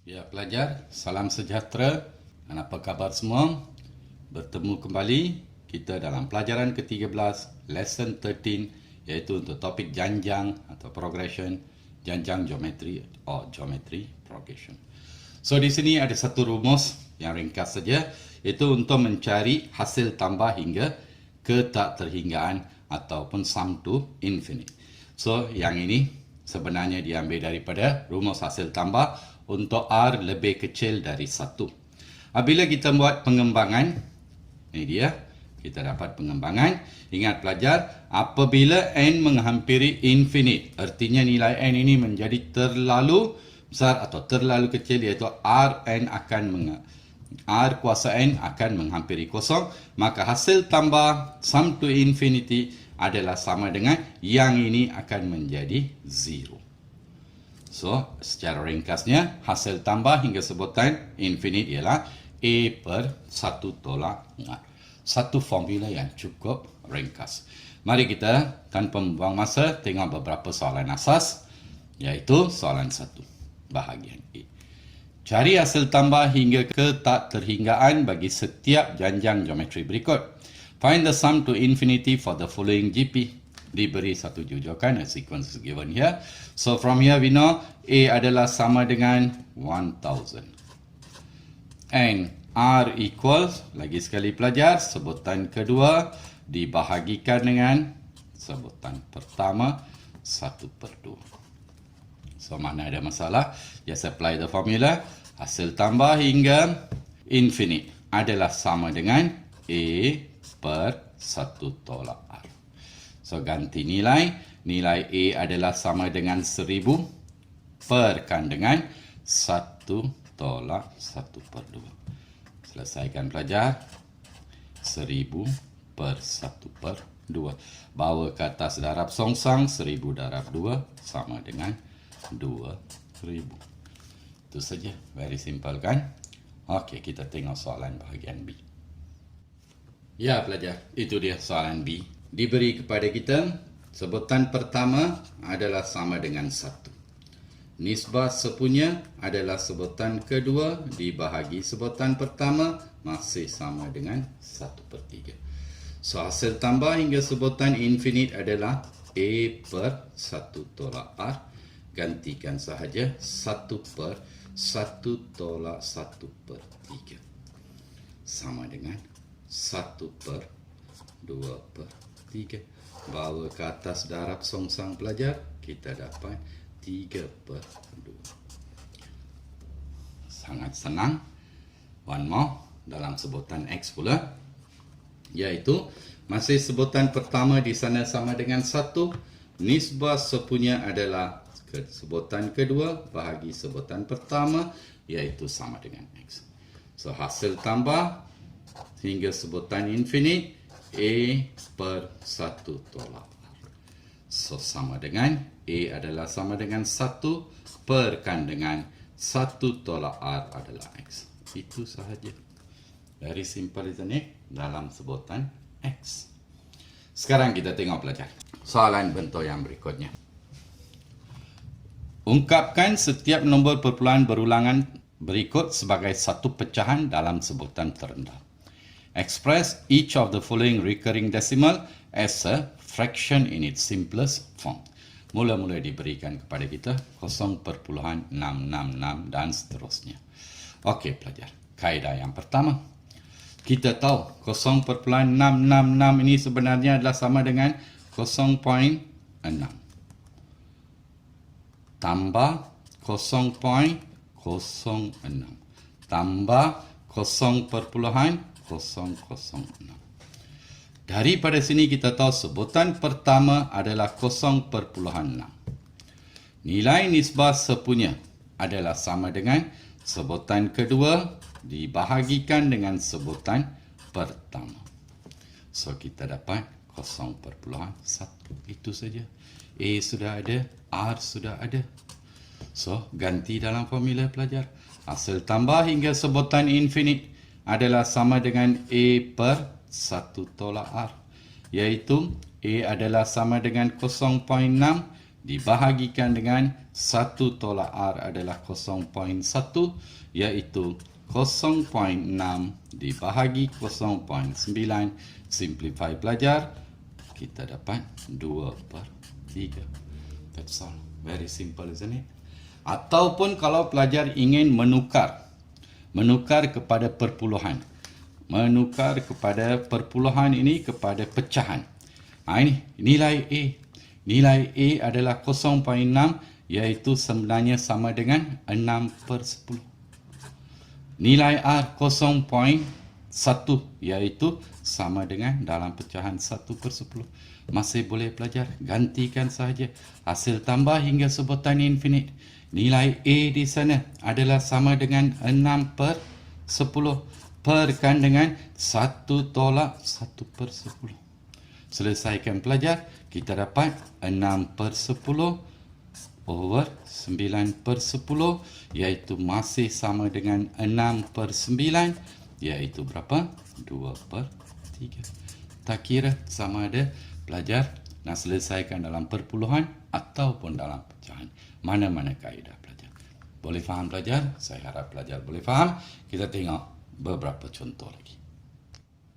Ya pelajar, salam sejahtera dan apa khabar semua? Bertemu kembali kita dalam pelajaran ke-13, lesson 13, iaitu untuk topik janjang atau progression, janjang geometri atau geometry progression. So di sini ada satu rumus yang ringkas saja, iaitu untuk mencari hasil tambah hingga ke tak terhinggaan ataupun sum to infinite. So yang ini sebenarnya diambil daripada rumus hasil tambah untuk R lebih kecil dari 1. Apabila kita buat pengembangan, ini dia, kita dapat pengembangan. Ingat pelajar, apabila N menghampiri infinite, artinya nilai N ini menjadi terlalu besar atau terlalu kecil, iaitu R kuasa N akan menghampiri kosong, maka hasil tambah sum to infinity adalah sama dengan yang ini akan menjadi 0. So, secara ringkasnya, hasil tambah hingga sebutan infinite ialah A per 1 tolak R. Satu formula yang cukup ringkas. Mari kita, tanpa membuang masa, tengok beberapa soalan asas, iaitu soalan 1, bahagian A. Cari hasil tambah hingga ke tak terhinggaan bagi setiap janjang geometri berikut. Find the sum to infinity for the following GP. Diberi satu jujukan, a sequence is given here. So from here we know A adalah sama dengan 1000. And R equals, lagi sekali pelajar, sebutan kedua dibahagikan dengan sebutan pertama 1/2. So mana ada masalah? Just apply the formula. Hasil tambah hingga infinite adalah sama dengan A per 1 tolak R. So ganti nilai. Nilai A adalah sama dengan 1000 perkan dengan 1 tolak 1/2. Selesaikan pelajar. 1000 per 1/2. Bawa ke atas darab songsang. 1000 darab 2 sama dengan 2000. Itu saja. Very simple kan? Okey, kita tengok soalan bahagian B. Ya pelajar, itu dia soalan B. Diberi kepada kita, sebutan pertama /adalah sama dengan 1. Nisbah sepunya adalah sebutan kedua dibahagi sebutan pertama masih sama dengan 1/3. So hasil tambah hingga sebutan infinite adalah A per 1 tolak R. Gantikan sahaja 1 per 1 tolak 1/3. Sama dengan 1 per 2/3. Bawa ke atas darab songsang pelajar, kita dapat 3/2. Sangat senang. One more dalam sebutan X pula, iaitu masih sebutan pertama di sana sama dengan 1. Nisbah sepunya adalah sebutan kedua bahagi sebutan pertama, iaitu sama dengan X. So hasil tambah hingga sebutan infinite A per 1 tolak R. So sama dengan A adalah sama dengan 1 perkan dengan 1 tolak R adalah X. Itu sahaja. Very simple, isn't it? Dalam sebutan X. Sekarang kita tengok pelajar. Soalan bentuk yang berikutnya. Ungkapkan setiap nombor perpuluhan berulangan berikut sebagai satu pecahan dalam sebutan terendah. Express each of the following recurring decimal as a fraction in its simplest form. Mula-mula diberikan kepada kita 0.666 dan seterusnya. Okey pelajar, kaedah yang pertama. Kita tahu 0.666 ini sebenarnya adalah sama dengan 0.6 tambah 0.06 tambah 0.006. Daripada sini kita tahu sebutan pertama adalah 0.6. Nilai nisbah sepunya adalah sama dengan sebutan kedua dibahagikan dengan sebutan pertama. So kita dapat 0.1. Itu saja. A sudah ada, R sudah ada. So ganti dalam formula pelajar. Hasil tambah hingga sebutan infinite adalah sama dengan A per 1 tolak R. Iaitu A adalah sama dengan 0.6 dibahagikan dengan 1 tolak R adalah 0.1, iaitu 0.6 dibahagi 0.9. Simplify pelajar, kita dapat 2/3. That's all. Very simple, isn't it? Ataupun kalau pelajar ingin menukar kepada perpuluhan. Menukar kepada perpuluhan ini kepada pecahan. Ini nilai A. Nilai A adalah 0.6, iaitu sebenarnya sama dengan 6/10. Nilai R 0.1, iaitu sama dengan dalam pecahan 1/10. Masih boleh pelajar, gantikan sahaja. Hasil tambah hingga sebutan infinite. Nilai A di sana adalah sama dengan 6/10. Perkan dengan 1 tolak 1/10. Selesaikan pelajar, kita dapat 6/10 over 9/10, iaitu masih sama dengan 6/9, iaitu berapa? 2/3. Tak kira sama ada pelajar nak selesaikan dalam perpuluhan ataupun dalam pecahan. Mana-mana kaedah pelajar. Boleh faham pelajar? Saya harap pelajar boleh faham. Kita tengok beberapa contoh lagi.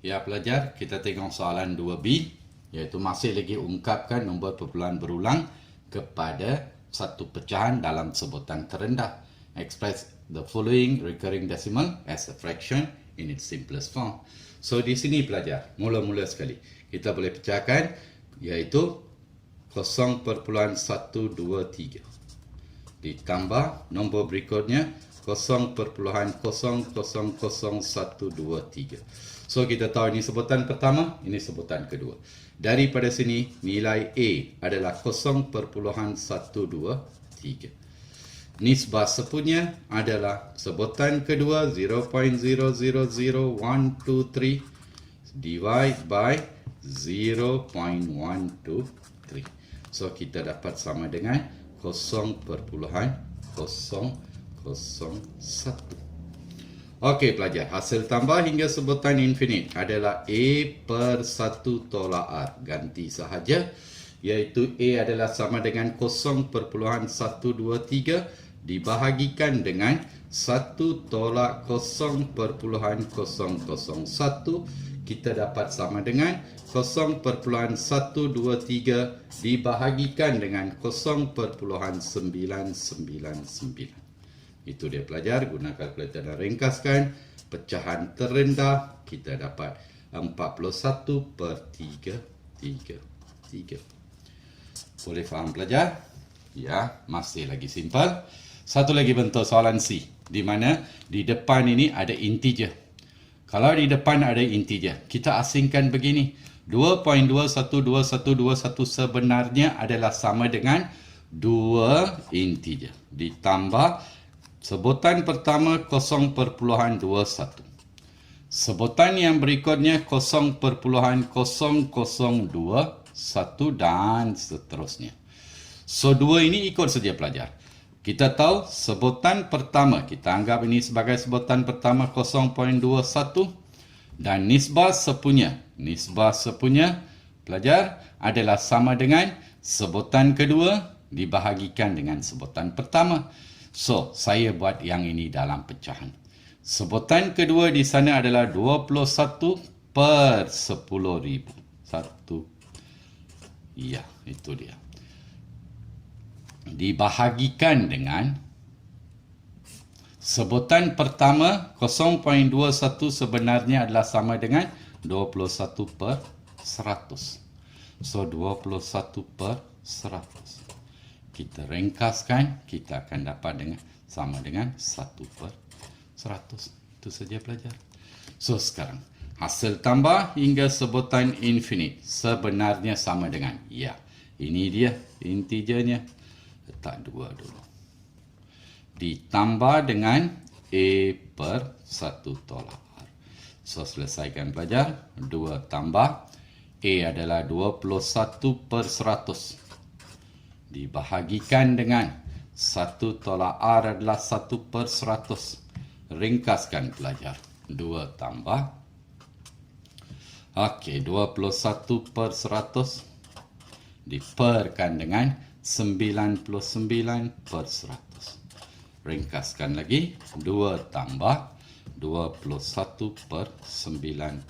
Ya pelajar, kita tengok soalan 2B, iaitu masih lagi ungkapkan nombor perpuluhan berulang kepada satu pecahan dalam sebutan terendah. Express the following recurring decimal as a fraction in its simplest form. So di sini pelajar, mula-mula sekali kita boleh pecahkan, iaitu 0.123 ditambah nombor berikutnya 0.0000123. So kita tahu ini sebutan pertama, ini sebutan kedua. Daripada sini nilai A adalah 0.123. Nisbah sepunya adalah sebutan kedua 0.000123 divide by 0.123. So kita dapat sama dengan 0.001. Okey pelajar, hasil tambah hingga sebutan infinite adalah A per 1 tolak R. Ganti sahaja, iaitu A adalah sama dengan 0.123 dibahagikan dengan 1 tolak 0.001. Kita dapat sama dengan 0.123 dibahagikan dengan 0.999. Itu dia pelajar, guna kalkulator dan ringkaskan. Pecahan terendah kita dapat 41/3. Boleh faham pelajar? Ya, masih lagi simple. Satu lagi bentuk soalan C, di mana di depan ini ada integer. Kalau di depan ada integer, kita asingkan begini. 2.212121 sebenarnya adalah sama dengan 2 integer. Ditambah sebutan pertama 0.21. Sebutan yang berikutnya 0.0021 dan seterusnya. So, 2 ini ikut saja pelajar. Kita tahu sebutan pertama, kita anggap ini sebagai sebutan pertama 0.21 dan nisbah sepunya. Nisbah sepunya pelajar adalah sama dengan sebutan kedua dibahagikan dengan sebutan pertama. So, saya buat yang ini dalam pecahan. Sebutan kedua di sana adalah 21/10,000. Ya, itu dia. Dibahagikan dengan sebutan pertama 0.21 sebenarnya adalah sama dengan 21/100. So 21/100. Kita ringkaskan, kita akan dapat dengan sama dengan 1/100. Itu saja pelajar. So sekarang hasil tambah hingga sebutan infinite sebenarnya sama dengan, ya, ini dia integernya. Letak 2 dulu. Ditambah dengan A per 1 tolak R. So, selesaikan pelajar. 2 tambah A adalah 21/100. Dibahagikan dengan 1 tolak R adalah 1/100. Ringkaskan pelajar. 2 tambah. Okey, 21/100 diperkan dengan 99 per 100. Ringkaskan lagi, 2 tambah 21 per 99.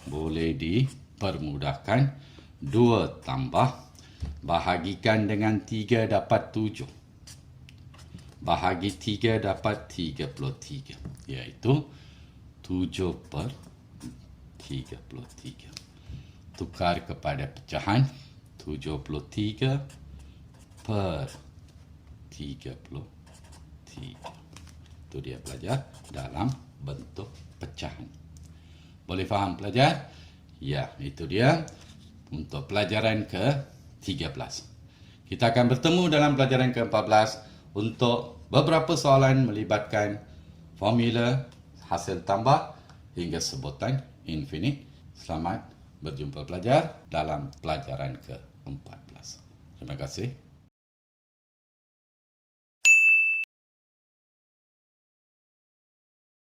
Boleh dipermudahkan, 2 tambah, bahagikan dengan 3 dapat 7. Bahagi 3 dapat 33, iaitu 7 per 33. Tukar kepada pecahan, 73 per 33. Itu dia pelajar dalam bentuk pecahan. Boleh faham pelajar? Ya, itu dia untuk pelajaran ke-13. Kita akan bertemu dalam pelajaran ke-14 untuk beberapa soalan melibatkan formula, hasil tambah hingga sebutan infinite. Selamat berjumpa pelajar dalam pelajaran ke-14. Terima kasih.